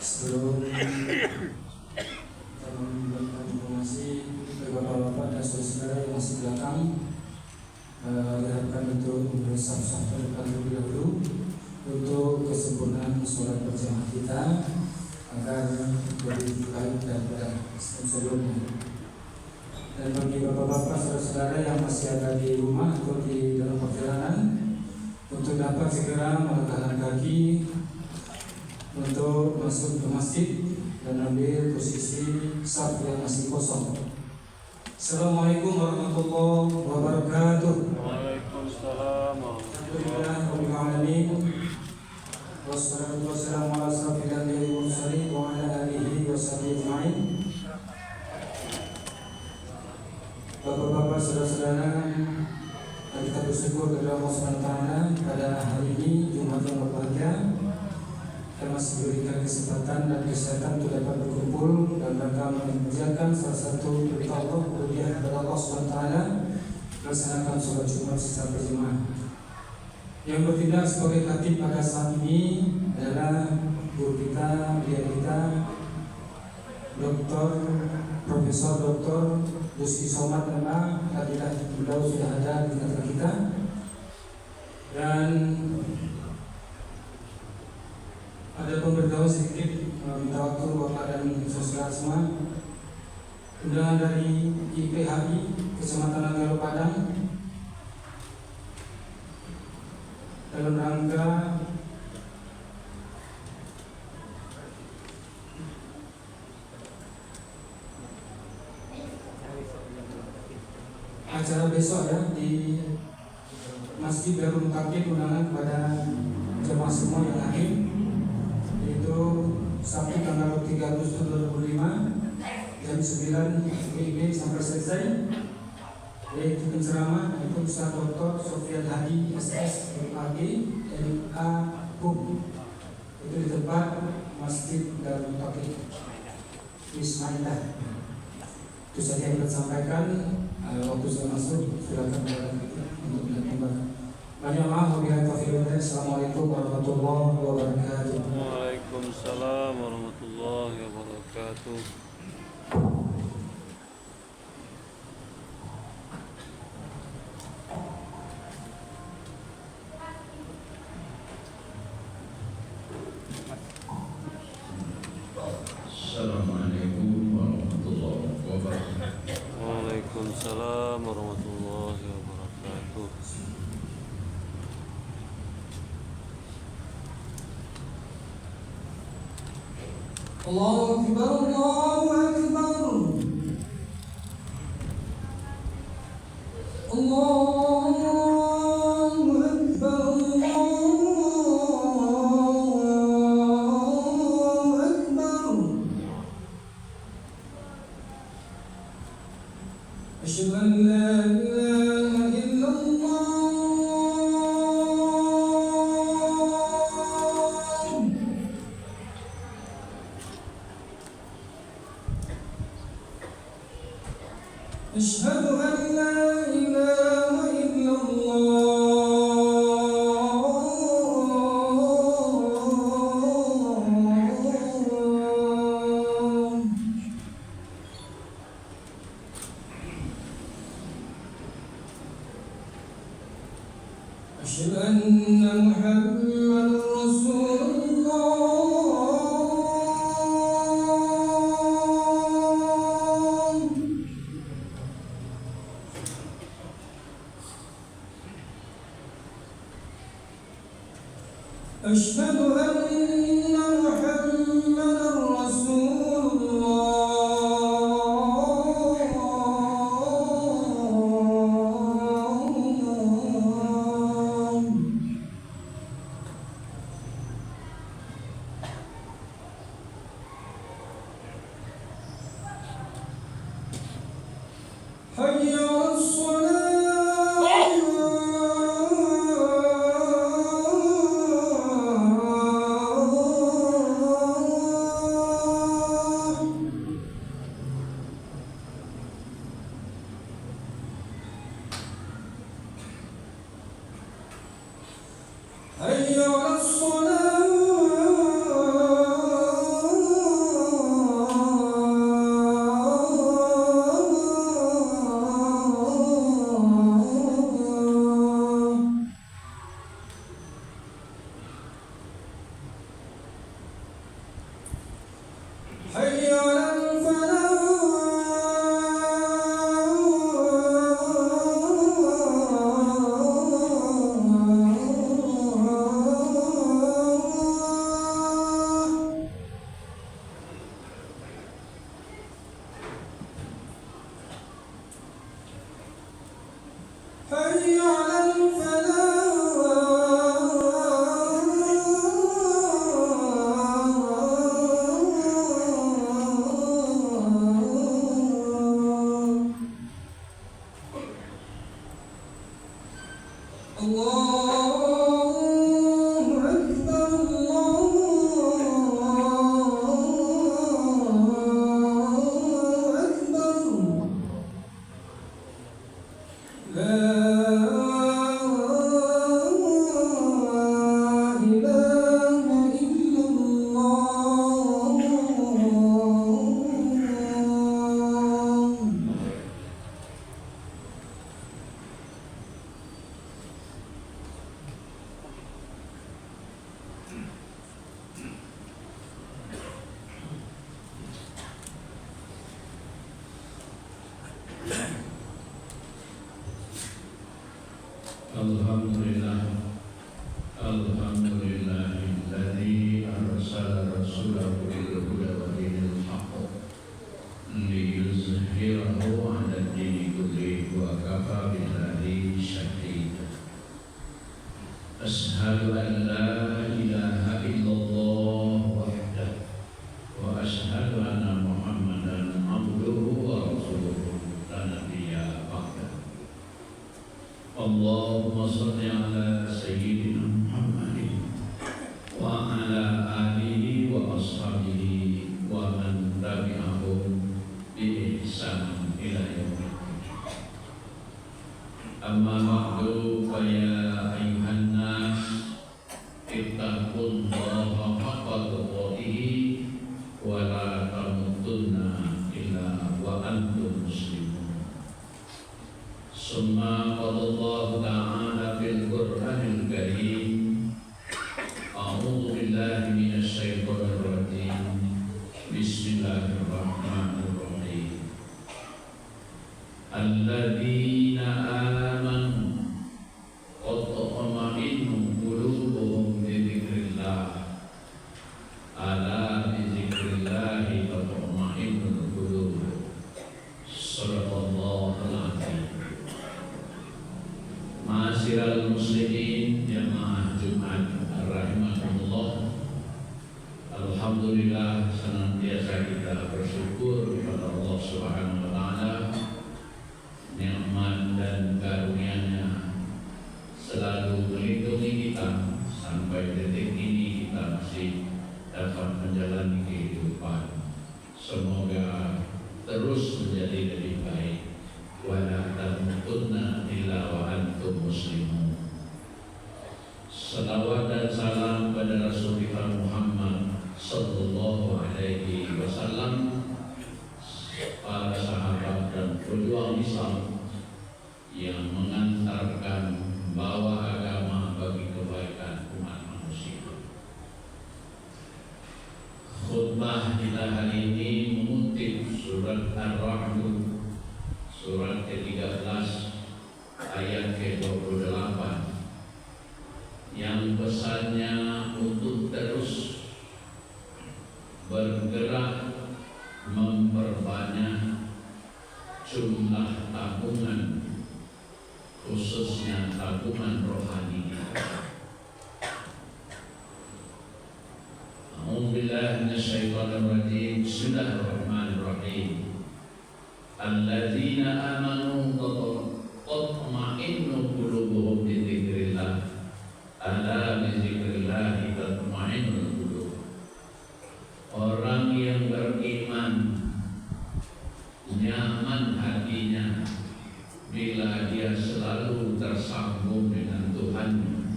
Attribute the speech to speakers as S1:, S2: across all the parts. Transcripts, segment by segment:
S1: Sebelum kami memberikan informasi bagi bapak-bapak dan saudara-saudara yang masih belakang, diharapkan untuk bersaf-saf terdepan terlebih dahulu untuk kesempurnaan sholat berjamaah kita agar lebih baik daripada sebelumnya. Dan bagi bapak-bapak saudara-saudara yang masih ada di rumah atau di dalam perjalanan, untuk dapat segera melangkahkan kaki untuk masuk ke masjid dan ambil posisi saf yang masih kosong. Assalamualaikum warahmatullahi wabarakatuh.
S2: Waalaikumsalam
S1: Alhamdulillah alamin. Wassalatu wassalamu ala asyrafil anbiya'i wal mursalin wa ala alihi washabihi ajma'in. Bapak-bapak, saudara-saudara, kita bersyukur kepada Allah SWT pada hari ini Jumat yang berbahagia. Kita masih diberikan kesempatan dan kesehatan untuk dapat berkumpul dan rangka mengerjakan salah satu perintah Allah kemudian kepada Allah SWT, melaksanakan sholat Jumat secara berjamaah. Yang bertindak sebagai khatib pada saat ini adalah guru kita, biar kita, Profesor Dr. Lusfi Somad Nama. Alhamdulillah beliau sudah ada di tengah kita. Dan ada pemberitahuan sedikit minta waktu Bapak dan saudara semua. Undangan dari IPHI Kecamatan Nanggala Padang dalam rangka acara besok ya di Masjid Darul Mutakib, undangan kepada jemaah semua yang hadir, yaitu Sabtu tanggal 3 Agustus 2005 jam 9 WIB sampai selesai, yaitu penceramah yaitu Ustaz Dr. Sofian Hadi SS MAG MA HUM, itu di tempat Masjid Darul Mutakib Bismillah. Itu saja yang kita sampaikan. Waktu sudah masuk, silakan untuk mendengar. Banyak maaf, wabillahi taufiq. Assalamualaikum warahmatullahi wabarakatuh.
S2: Waalaikumsalam warahmatullahi wabarakatuh.
S3: Assalamualaikum warahmatullahi wabarakatuh.
S2: Waalaikumsalam warahmatullahi wabarakatuh.
S1: Allahu Akbar, Allahu Akbar. Allahu Akbar, Allahu Akbar. Asyhadu an la ilaha illallah. Asyhadu an la ilaha illallah. Asyhadu anna Muhammadar Rasulullah. Asyhadu anna Muhammadar Rasulullah. Hayya 'alas hayya 'alas salah. حي على الفلاح حي على الفلاح الله أكبر الله أكبر لا إله إلا الله
S3: Alhamdulillah, Alhamdulillahilladzi arsala rasulahu bil huda wa dinil haqq liyuzhirahu 'ala ad-dini kullihi wa kafa billahi shahida. Ashhadu an la ilaha illallah wahdahu wa ashhadu anna Muhammadan abduhu wa rasuluhu la nabiyya ba'dahu. Allahumma salli ala sayyidina Muhammadin wa ala alihi wa ashabihi wa man tabi'ahum bi ihsan ila yaumil qiyamah. Amma ba'du fa ya ayyuhan nas ittaqullaha haqqa tuqatih wa la tamutunna illa wa antum muslimun. Summa qala Allah ta'ala fil Qur'anil Karim, a'udzu billahi minasy syaithanir rajim. Bismillahirrahmanirrahim. Alladzina amanu wa tatma'innu qulubuhum bi dzikrillah. Ala bi dzikrillah tatma'innul qulub. Shadaqallahul 'azim. Ma'asyiral muslimin jamaah Jumat rahimakumullah. Alhamdulillah, senantiasa kita bersyukur kepada Allah Subhanahu wa taala. Nikmat dan karunia-Nya selalu melindungi kita sampai detik ini kita masih dapat menjalani kehidupan. Semoga terus menjadi lebih baik. Wala tamutunna illa wa antum muslimun. Salawat dan salam pada Rasul kita Muhammad sallallahu alaihi wasallam, para sahabat dan pejuang Islam yang mengantarkan bawa agama bagi kebaikan umat manusia. Khutbah kita hari ini mengutip surat Ar-Ra'd, surat ke-13 ayat ke-28, yang pesannya untuk terus bergerak memperbanyak jumlah tabungan, khususnya tabungan rohani. A'udzubillahi minasyaitonir rajim. Bismillahirrahmanirrahim. Alladzina amanu tatma'innu qulubuhum bi dzikrillah. Ala bi dzikrillah tatma'innul qulub. Orang yang beriman nyaman hatinya bila dia selalu tersambung dengan Tuhannya.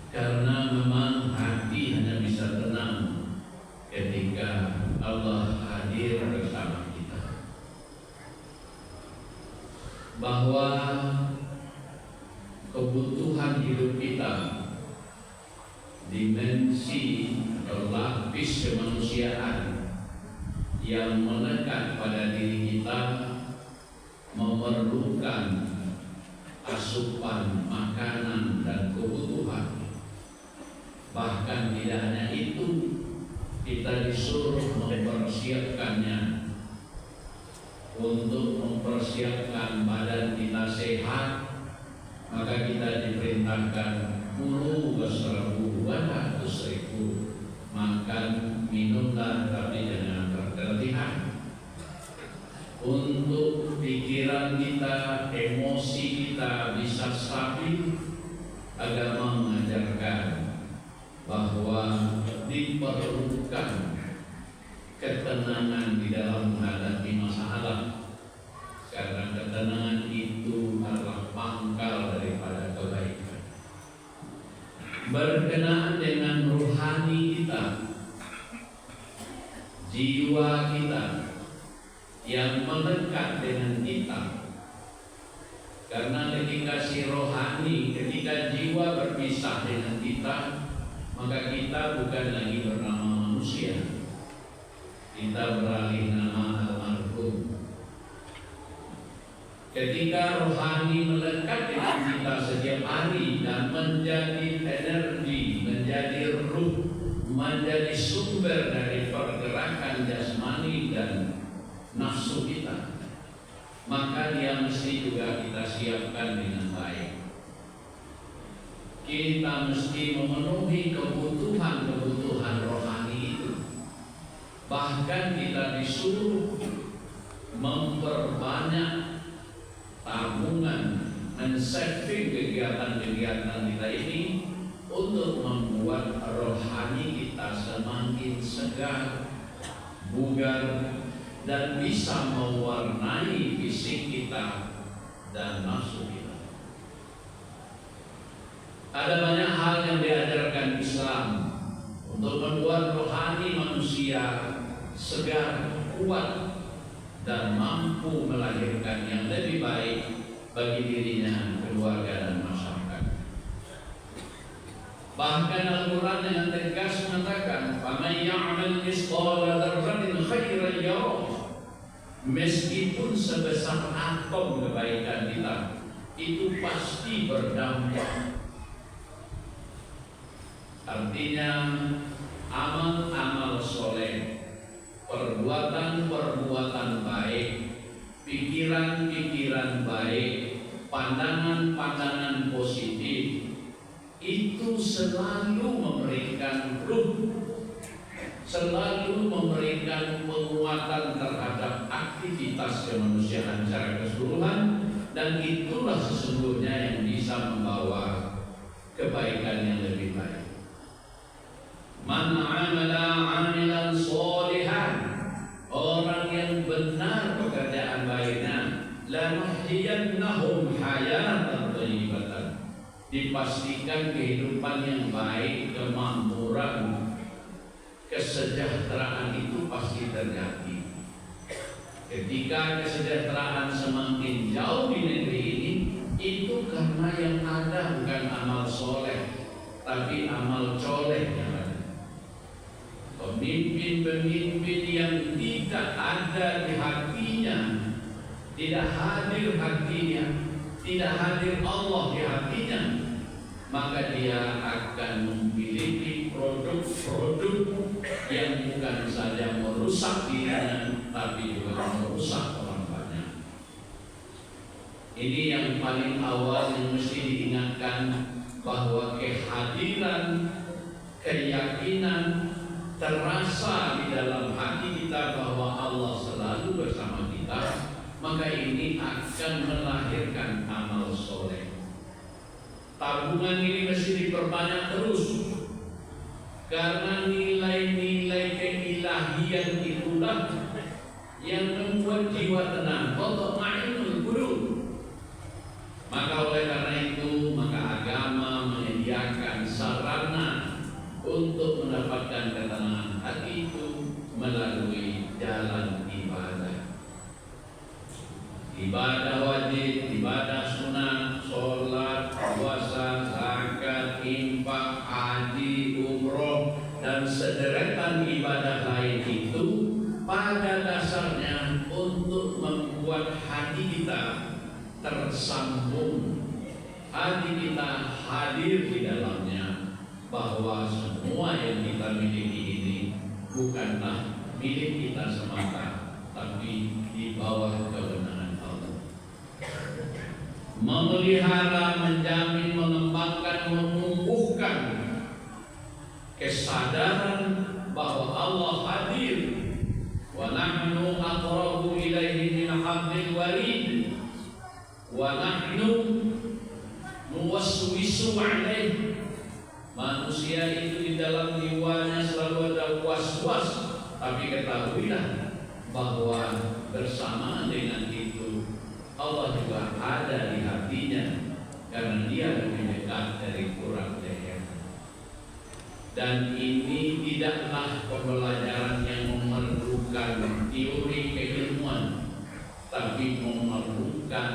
S3: Karena memang hati hanya bisa tenang ketika Allah hadir bersama kita. Bahwa kebutuhan hidup kita, dimensi berlapis kemanusiaan yang melekat pada diri kita memerlukan asupan makanan dan kebutuhan. Bahkan tidak hanya itu, kita disuruh mempersiapkannya untuk mempersiapkan badan kita sehat. Maka kita diperintahkan kulu wasrabu wala tusrifu, makan minumlah tapi jangan berlebihan. Untuk pikiran kita, emosi kita bisa stabil, agama mengajarkan bahwa diperlukan ketenangan di dalam menghadapi masalah, karena ketenangan itu adalah pangkal daripada kebaikan. Berkenaan dengan rohani kita, jiwa kita yang melekat dengan kita, karena ketika si rohani, ketika jiwa berpisah dengan kita, maka kita bukan lagi bernama manusia, kita beralih nama almarhum. Ketika rohani melekat dengan kita setiap hari dan menjadi energi, menjadi ruh, menjadi sumber dari pergerakan jasmani dan nafsu kita, maka dia mesti juga kita siapkan dengan baik. Kita mesti memenuhi kebutuhan rohani itu. Bahkan kita disuruh memperbanyak tabungan, men-saving kegiatan-kegiatan kita ini untuk membuat rohani kita semakin segar, bugar, dan bisa mewarnai fisik kita dan nafsu kita. Ada banyak hal yang diajarkan Islam untuk membuat rohani manusia segar, kuat, dan mampu melahirkan yang lebih baik bagi dirinya, keluarga, dan masyarakat. Bahkan Al-Quran dengan tegas mengatakan, "Faman ya'mal mithqala dzarratin khairan yarah." Meskipun sebesar atom kebaikan kita, itu pasti berdampak. Artinya amal-amal soleh, perbuatan-perbuatan baik, pikiran-pikiran baik, pandangan-pandangan positif, itu selalu memberikan ruh, selalu memberikan penguatan terhadap aktivitas kemanusiaan secara keseluruhan, dan itulah sesungguhnya yang bisa membawa kebaikan yang lebih baik. Man amala amilan sholihan, orang yang benar pekerjaan baiknya, lanuhyiyannahum hayatan thayyibatan, dipastikan kehidupan yang baik, kemakmuran, kesejahteraan itu pasti terjadi. Ketika kesejahteraan semakin jauh di negeri ini, itu karena yang ada bukan amal soleh, tapi amal coleh yang ada. Pemimpin-pemimpin yang tidak ada di hatinya, tidak hadir hatinya, tidak hadir Allah di hatinya, maka dia akan memiliki produk-produk yang bukan saja merusak dirinya, tapi juga merusak orang banyak. Ini yang paling awal yang mesti diingatkan, bahwa kehadiran, keyakinan terasa di dalam hati kita bahwa Allah selalu bersama kita, maka ini akan melahirkan amal soleh. Tabungan ini mesti diperbanyak terus, karena nilai-nilai keilahian itulah yang membuat jiwa tenang. Tatma'innul qulub. Maka oleh karena itu, maka agama menyediakan sarana untuk mendapatkan ketenangan hati itu melalui jalan ibadah. Ibadah wajib, ibadah sunat, sholat, puasa, zakat, infak, haji, umroh, dan dan sederetan ibadah lain itu pada dasarnya untuk membuat hati kita tersambung, hati kita hadir di dalamnya, bahwa semua yang kita miliki ini bukanlah milik kita semata, tapi di bawah kewenangan Allah. Memelihara, menjamin, mengembangkan, menumbuhkan kesadaran bahwa Allah hadir. Wa nahnu aqrabu ilaihi min hablil warid wa nahnu nuwaswisu alaihi. Manusia itu di dalam jiwanya selalu ada was-was, tapi ketahuilah bahwa bersamaan dengan itu Allah juga ada di hatinya, karena dia lebih dekat dari kurang leher. Dan ini tidaklah pembelajaran yang memerlukan teori keilmuan, tapi memerlukan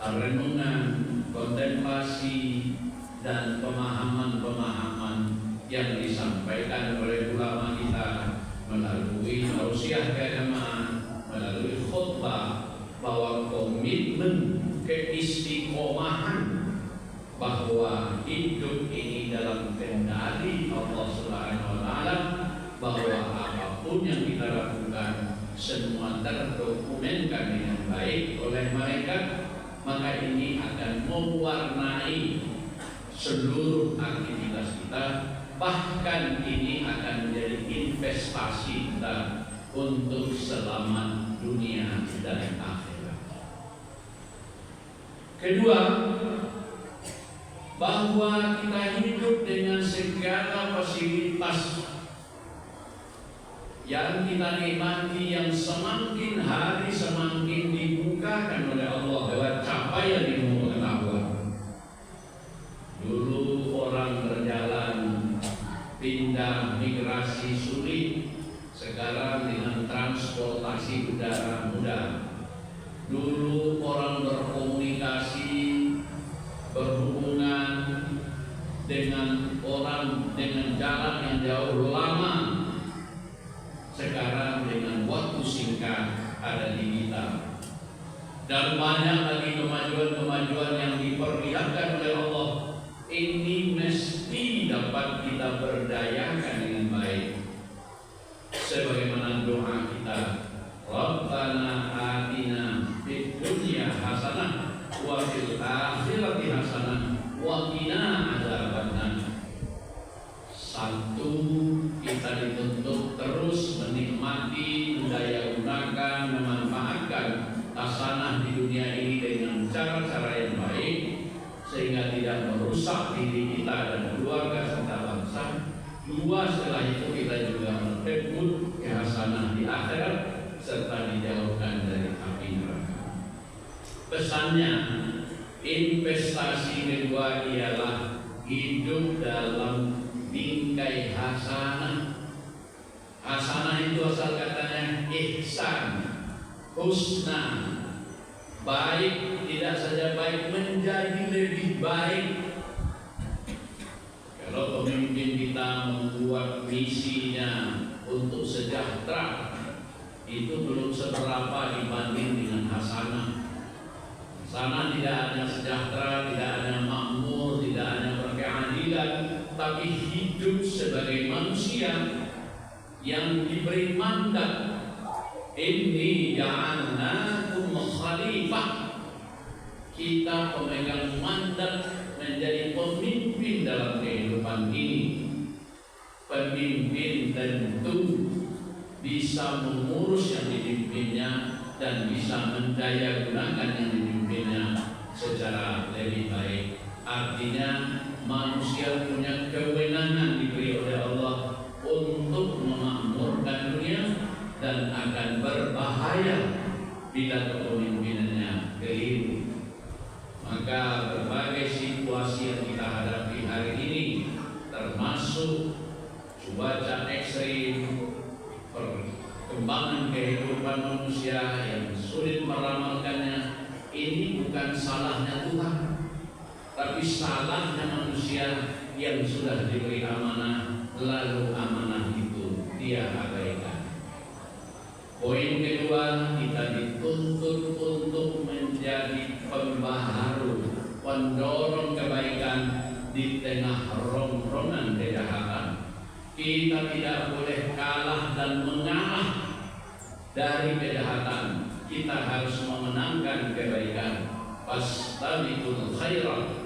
S3: renungan, kontemplasi, dan pemahaman-pemahaman yang disampaikan oleh ulama kita melalui tausiah keagamaan, melalui khutbah, bahwa komitmen keistiqomahan bahwa hidup ini dalam kendali Allah Subhanahu wa taala, bahwa apapun yang kita lakukan semua terdokumenkan dengan baik oleh malaikat, maka ini akan mewarnai seluruh aktivitas kita, bahkan ini akan menjadi investasi kita untuk selamat dunia dan akhirat. Kedua, bahwa kita hidup dengan segala fasilitas yang kita nikmati, yang semakin hari semakin dibukakan oleh Allah lewat capaian ilmu pengetahuan. Dulu orang berjalan pindah migrasi sulit, sekarang dengan transportasi udara mudah. Dulu orang berkomunikasi, berhubungan dengan orang dengan jarak yang jauh lama, sekarang dengan waktu singkat ada digital. Dan banyak lagi kemajuan-kemajuan yang diperlihatkan oleh Allah. Ini mesti dapat kita berdayakan dengan baik, sebagaimana doa kita, Rabbana atina fid dunya hasanah wa fil akhirati hasanah wa qina adzabannar. Satu, kita dituntut terus menikmati, mendaya gunakan, memanfaatkan hasanah di dunia ini dengan cara-cara yang baik, sehingga tidak merusak diri kita dan keluarga serta bangsa. Dua, setelah itu kita juga merebut hasanah di akhirat serta dijauhkan dari api neraka. Pesannya, investasi kedua ialah hidup dalam bingkai hasanah. Hasanah itu asal katanya ihsan, husna, baik, tidak saja baik, menjadi lebih baik. Kalau pemimpin kita membuat misinya untuk sejahtera, itu belum seberapa dibanding dengan hasanah. Hasanah tidak hanya sejahtera, tidak hanya makmur, tidak hanya berkeadilan, tapi hidup sebagai manusia yang diberi mandat. Inni ja'alnakum khalifah. Kita pemegang mandat menjadi pemimpin dalam kehidupan ini. Pemimpin tentu bisa mengurus yang dipimpinnya dan bisa mendaya gunakan yang dipimpinnya secara lebih baik. Artinya manusia punya kewenangan diberi oleh Allah untuk memakmurkan dunia, dan akan berbahaya bila kepemimpinannya keliru. Maka berbagai situasi yang kita hadapi hari ini, termasuk cuaca ekstrim, perkembangan kehidupan manusia yang sulit meramalkannya, ini bukan salahnya Tuhan, tapi salahnya manusia yang sudah diberi amanah lalu amanah itu dia abaikan. Poin kedua, kita dituntut untuk menjadi pembaharu, pendorong kebaikan di tengah rongrongan kejahatan. Kita tidak boleh kalah dan mengalah dari kejahatan. Kita harus memenangkan kebaikan. Fastabiqul khairat.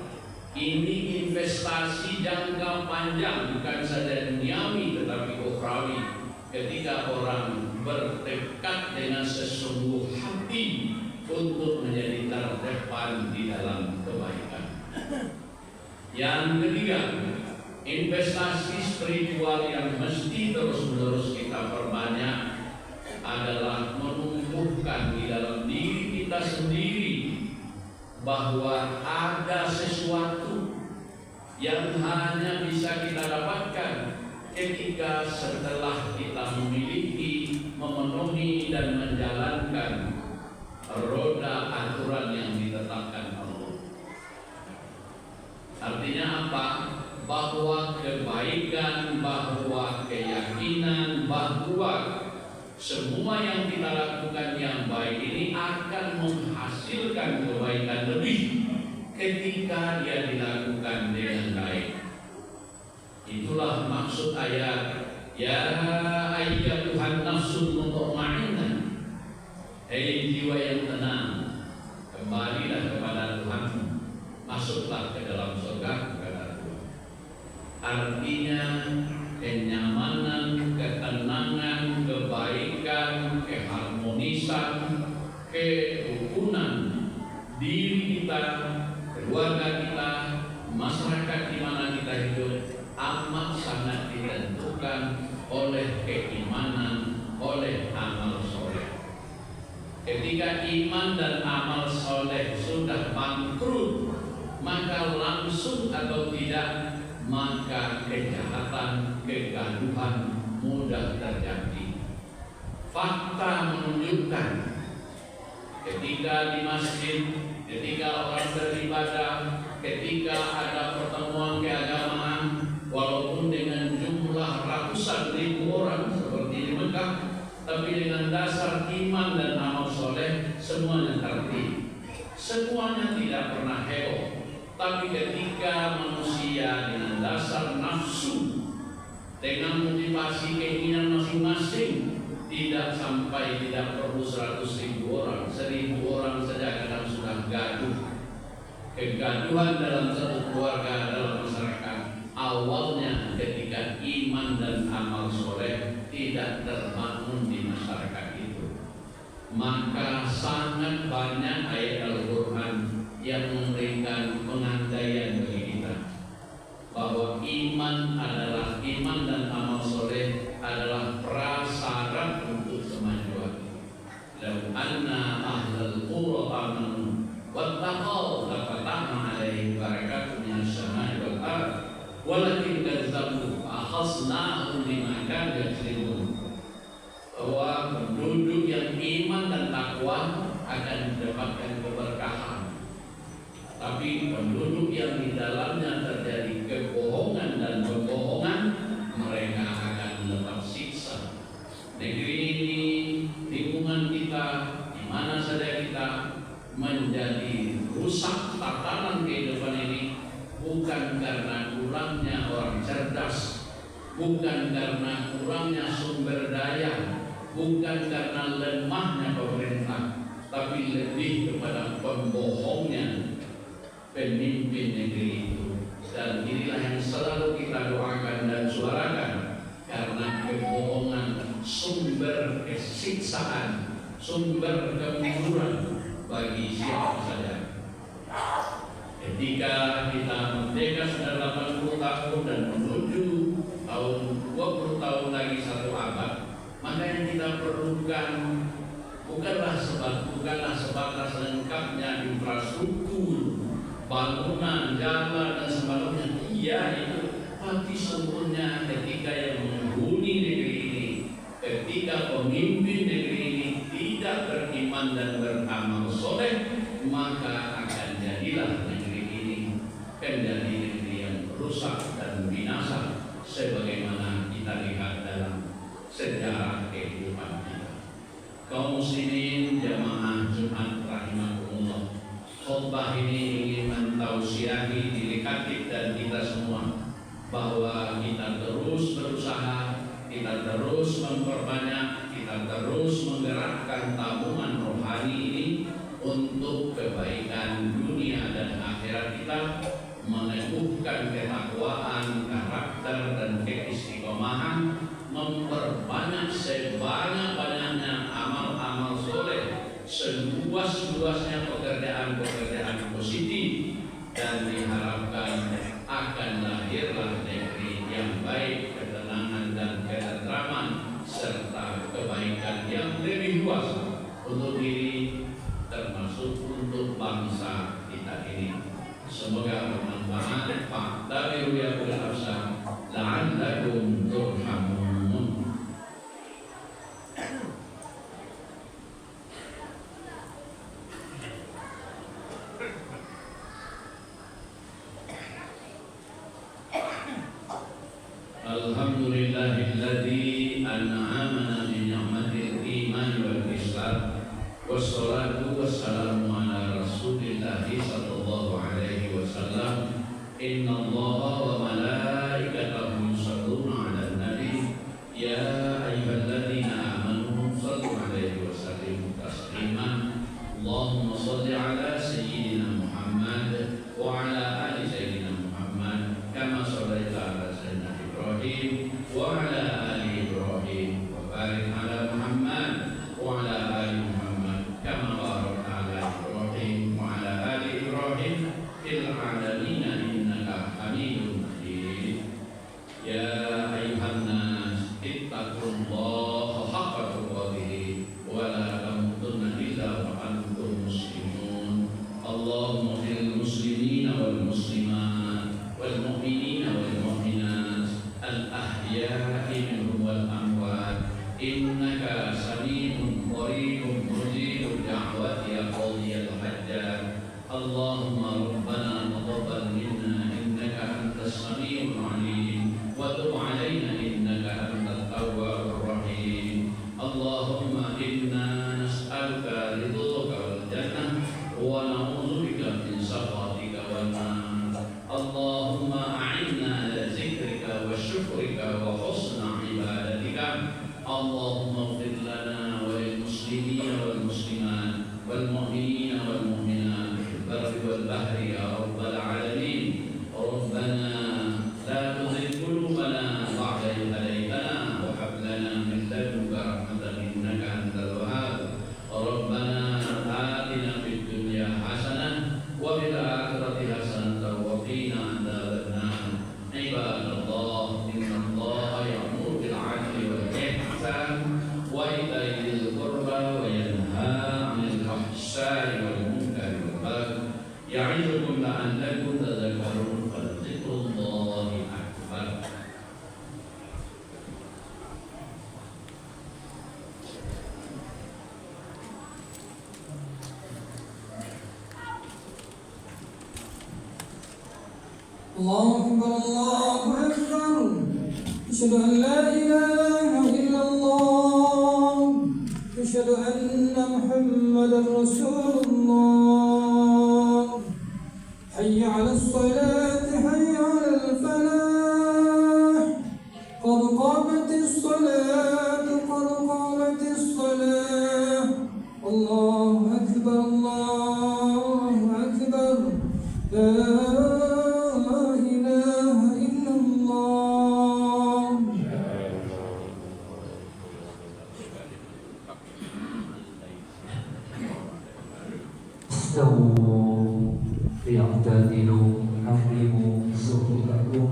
S3: Ini investasi jangka panjang, bukan saja duniawi tetapi ukhrawi. Ketika orang bertekad dengan sesungguh hati untuk menjadi terdepan di dalam kebaikan. Yang ketiga, investasi spiritual yang mesti terus-menerus kita perbanyak adalah menumbuhkan di dalam diri kita sendiri bahwa ada sesuatu yang hanya bisa kita dapatkan ketika setelah kita memiliki, memenuhi dan menjalankan roda aturan yang ditetapkan Allah. Artinya apa? Bahwa kebaikan, bahwa keyakinan, bahwa semua yang kita lakukan yang baik ini akan menghasilkan kebaikan lebih ketika dia dilakukan dengan baik. Itulah maksud ayat ya ayyatuhan nafsul mutmainnah. Hei jiwa yang tenang, kembalilah kepada Tuhanmu, masuklah ke dalam surga kepada Tuhan. Artinya kenyamanan, ketenangan, kebaikan, keharmonisan, kerukunan diri kita, keluarga kita, masyarakat di mana kita hidup amat sangat ditentukan oleh keimanan, oleh amal soleh. Ketika iman dan amal soleh sudah bangkrut, maka langsung atau tidak, maka kejahatan, kegaduhan mudah terjadi. Fakta menunjukkan ketika di masjid, ketika orang beribadah, ketika ada pertemuan keagamaan, walaupun dengan jumlah ratusan ribu orang seperti di Mekah, tapi dengan dasar iman dan amal soleh semuanya tertib, semuanya tidak pernah heboh. Tapi ketika manusia dengan dasar nafsu, dengan motivasi keinginan masing-masing, tidak sampai tidak perlu 100.000 orang, 1.000 orang saja kadang sudah gaduh. Kegaduhan dalam satu keluarga, dalam masyarakat, awalnya ketika iman dan amal soleh tidak terbangun di masyarakat itu. Maka sangat banyak ayat Al-Quran yang memberikan pengandaian bagi kita bahwa iman dan amal soleh adalah prasyarat untuk kemajuan. Lau anna ahlal qura amanu wattaqau lafatahna alaihim barakatun minas samai wal ardh walakin kadzabu akhasnahum bima kanu yaksibun. Bahwa penduduk yang iman dan takwa akan mendapatkan keberkahan, tapi penduduk yang di dalamnya terjadi kebohongan dan pembohongan, mereka akan mendapat siksa. Negeri ini, lingkungan kita, di mana saja kita, menjadi rusak tatanan kehidupan ini bukan karena kurangnya orang cerdas, bukan karena kurangnya sumber daya, bukan karena lemahnya pemerintah, tapi lebih kepada pembohongnya pemimpin negeri itu. Dan inilah yang selalu kita doakan dan suarakan, karena kebohongan sumber kesiksaan, sumber kemunduran bagi siapa saja. Ketika kita merdeka sudah 80 tahun dan menuju tahun 20 tahun lagi 1 abad, maka yang kita perlukan bukanlah sebatas lengkapnya infrastruktur, bangunan, jalan dan sebagainya. Iya itu, tapi sungguhnya ketika yang menghuni negeri ini, ketika pemimpin negeri ini tidak beriman dan beramal soleh, maka akan jadilah negeri ini menjadi negeri yang rusak dan binasa, sebagaimana sejarah kehidupan kita. Kaum muslimin jamaah Jumat rahimakumullah, khutbah ini ingin mentausiahi diri kita dan kita semua bahwa kita terus berusaha, kita terus memperbanyak, kita terus menggerakkan tabungan rohani ini untuk kebaikan dunia dan akhirat kita, meneguhkan ketakwaan, karakter dan keistiqomahan, memperbanyak sebanyak-banyaknya amal-amal soleh, seluas-luasnya pekerjaan-pekerjaan positif, dan diharapkan akan lahirlah negeri yang baik, ketenangan dan ketentraman serta kebaikan yang lebih luas untuk diri termasuk untuk bangsa kita ini. Semoga bermanfaat. Fa'tabiru ya ulil absar la'allakum turhamun. Alhamdulillahilladzi an'amana bi ni'matil iman wal islam. Wassalatu wassalamu ala rasulillahi sallallahu alaihi wasallam. Innallaha wa malaikatahu yusholluna 'alan nabi. Ya ayyuhalladzina amanu shallu 'alaihi wa sallimu taslima. Allahumma shalli 'ala sayyidina Muhammad wa 'ala ali sayyidina Muhammad kama shallaita 'ala sayyidina Ibrahim wa 'ala ali Ibrahim wa barik 'ala Muhammad wa 'ala ali Muhammad kama barakta 'ala Ibrahim wa 'ala ali Ibrahim fil 'alamin innaka Hamidum Majid. Ya ayyuhan nas ittaqullaha haqqa tuqatih wa la tamutunna illa wa antum muslimun. Allahumma fil muslimina wal muslimat wal mu'minina wal mu'minat al ahya'i minhum wal amwat innaka sami'un qaribun mujibud da'wati ya qadiyal hajjat. Allahumma rabbana taqabbal minna innaka antas sami'ul 'alim wa tub 'alaina innaka antat tawwabur rahim. Allahumma inna nas'aluka ridhaka wal jannah wa na'udzubika min sakhatika wan nar. Allahumma a'inna ala zikrika wa syukrika wa husna ibadatika. Allahumma ighfir lana wa lil muslimina wal muslimat wal mu'minina wal mu'minat fil barri wal bahri ya rabbal alamin. Rabbana la tuzigh qulubana ba'da idh hadaytana wa hab lana min ladunka rahmatan innaka antal wahhab. Rabbana atina fid dunya hasanah wa fil akhirati hasanah wa qina adzabannar. Ibadallah, innallaha ya'muru bil 'adli wal ihsan wa ita'i dzil qurba wa yanha 'anil fahsya'i wal munkari wal baghi ya'idukum la'allakum tadhakkarun. Fadzikrullahi akbar.
S1: Allahu Akbar, Allahu Akbar. Asyhadu an la ilaha illallah. Asyhadu anna Muhammadar Rasulullah. Hayya 'alas salati, hayya 'alal falah. Qad qamatis salatu, qad qamatis salah. Allahu Akbar, Allahu Akbar. La
S4: استووا اعتدلوا حرموا صدوركم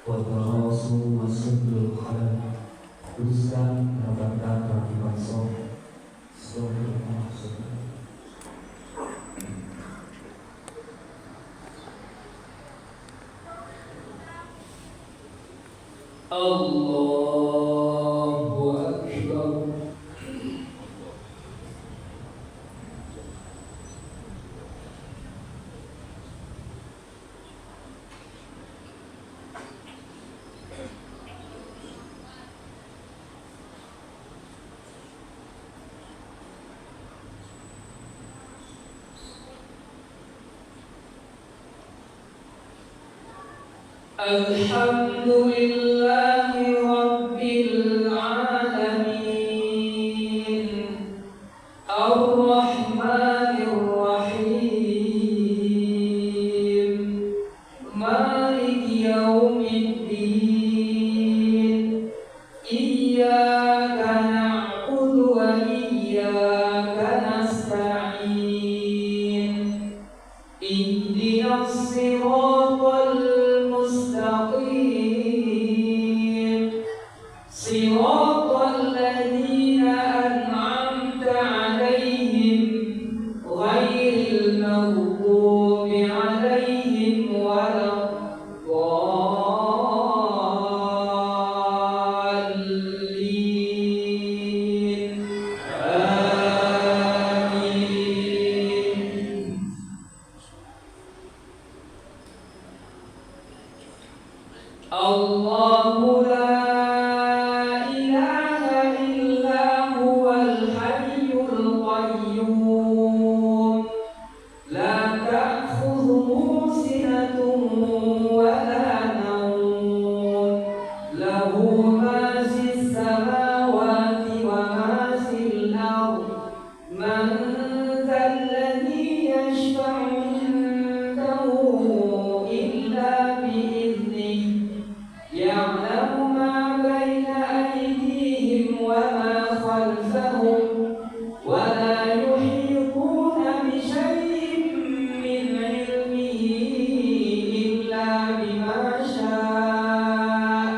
S4: وتراصوا وسدوا الخلل. Teruskan dapatkan perhatian sholat. Allahu Akbar. الحمد لله رب العالمين الرحمن الرحيم مالك يوم الدين إياك نعبد وإياك نستعين اهدنا الصراط المستقيم صراط الذين أنعمت عليهم غير المغضوب عليهم ولا الضالين آمين. الله لا إله إلا هو الحي القيوم لا تأخذه سنة ولا نوم له ما في السماوات وما في الأرض من ذا الذي يشفع عنده إلا بإذنه يعلم ما بين أيديهم وما خلفهم ولا يحيطون بشيء من علمه إلا بما شاء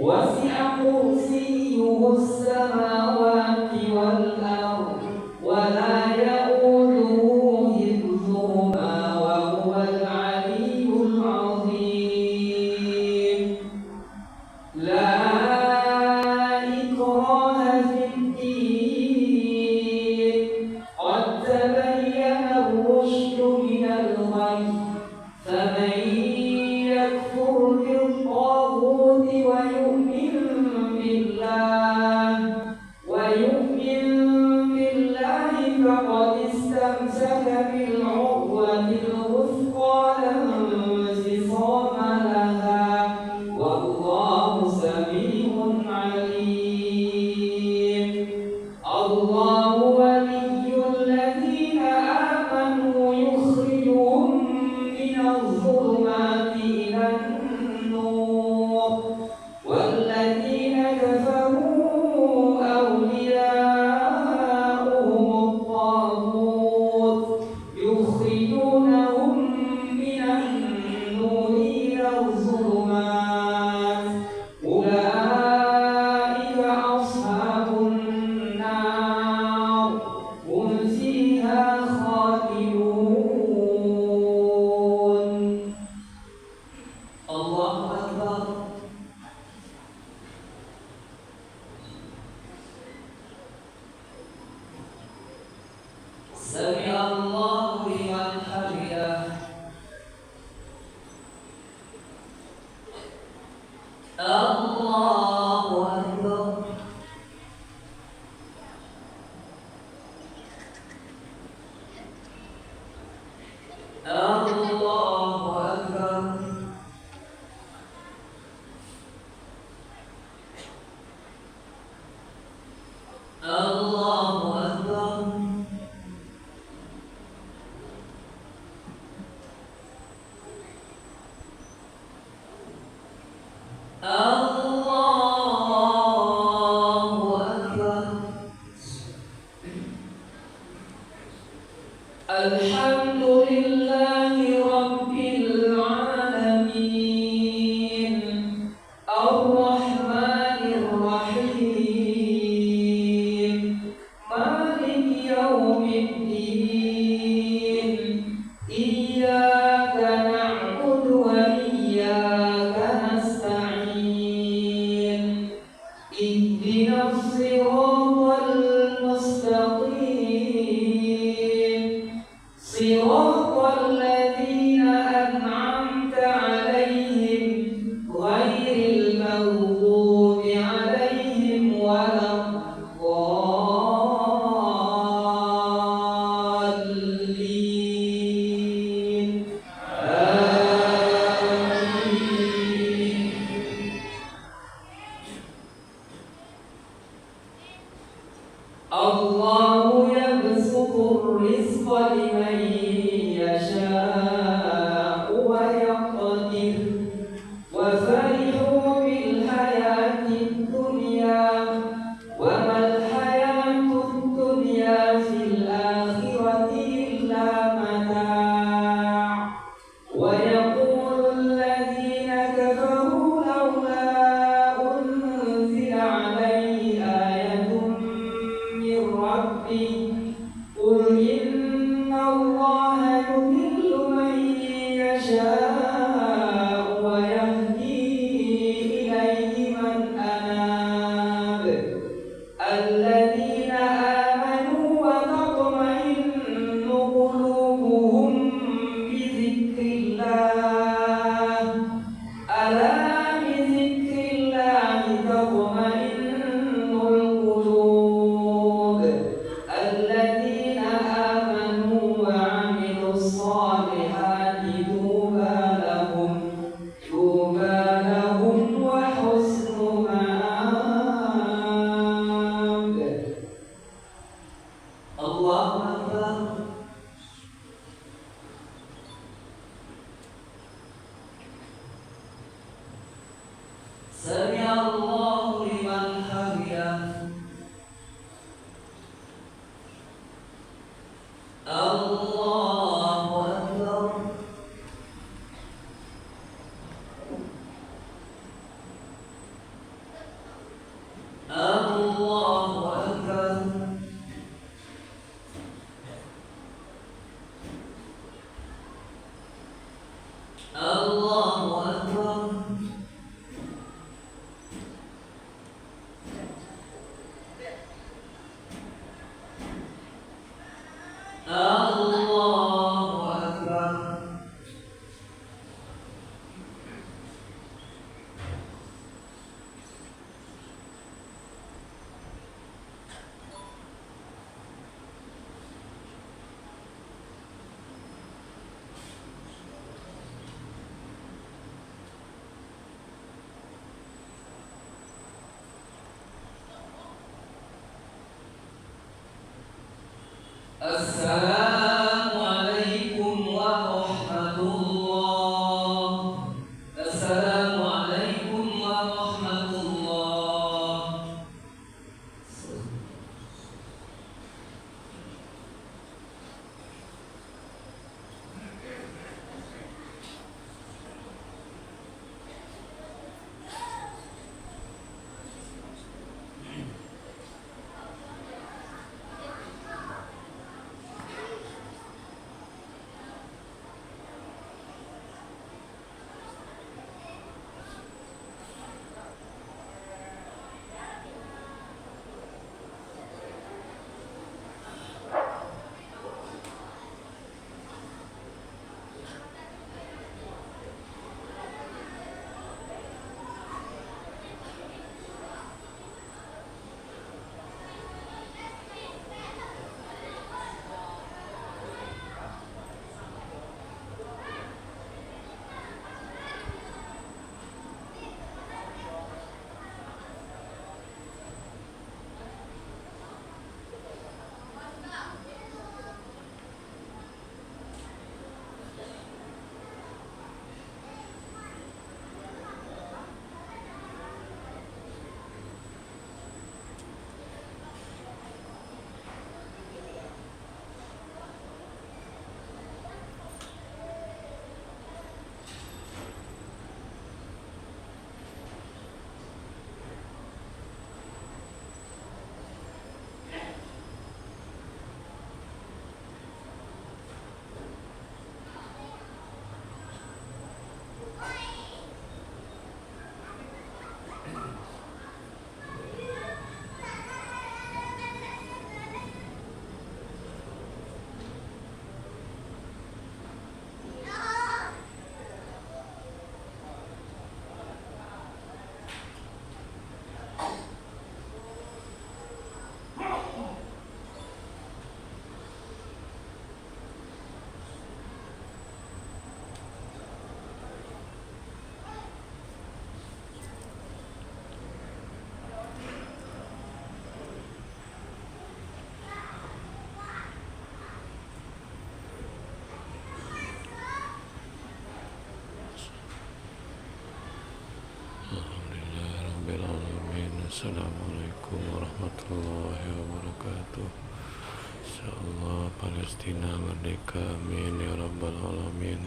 S4: وسع كرسيه السماوات والأرض ولا يؤوده حفظهما وهو العلي العظيم لا إكراه في الدين قد تبين الرشد من الغي فمن يكفر بالطاغوت ويؤمن بالله فقد استمسك بالعروة الوثقى لا انفصام لها والله سميع الرزق لمن يشاء ويقدر وفرحوا بالحياة الدنيا وما الحياة الدنيا في الآخرة إلا متاع ويقول الذين كفروا لولا أنزل عليه آية من ربه قل إن الله يضل من يشاء ويهدي إليه من أناب الذين آمنوا وتطمئن قلوبهم بذكر الله ألا بذكر الله تطمئن القلوب الذين آمنوا وعملوا الصالحات طوبى لهم وحسن مآب الله أكبر سمع الله لمن حمده الله أكبر الله أكبر الله أكبر الله أكبر السلام عليكم ورحمة الله السلام عليكم ورحمة الله
S2: Assalamualaikum warahmatullahi wabarakatuh. Insyaallah Palestina merdeka, amin ya rabbal alamin.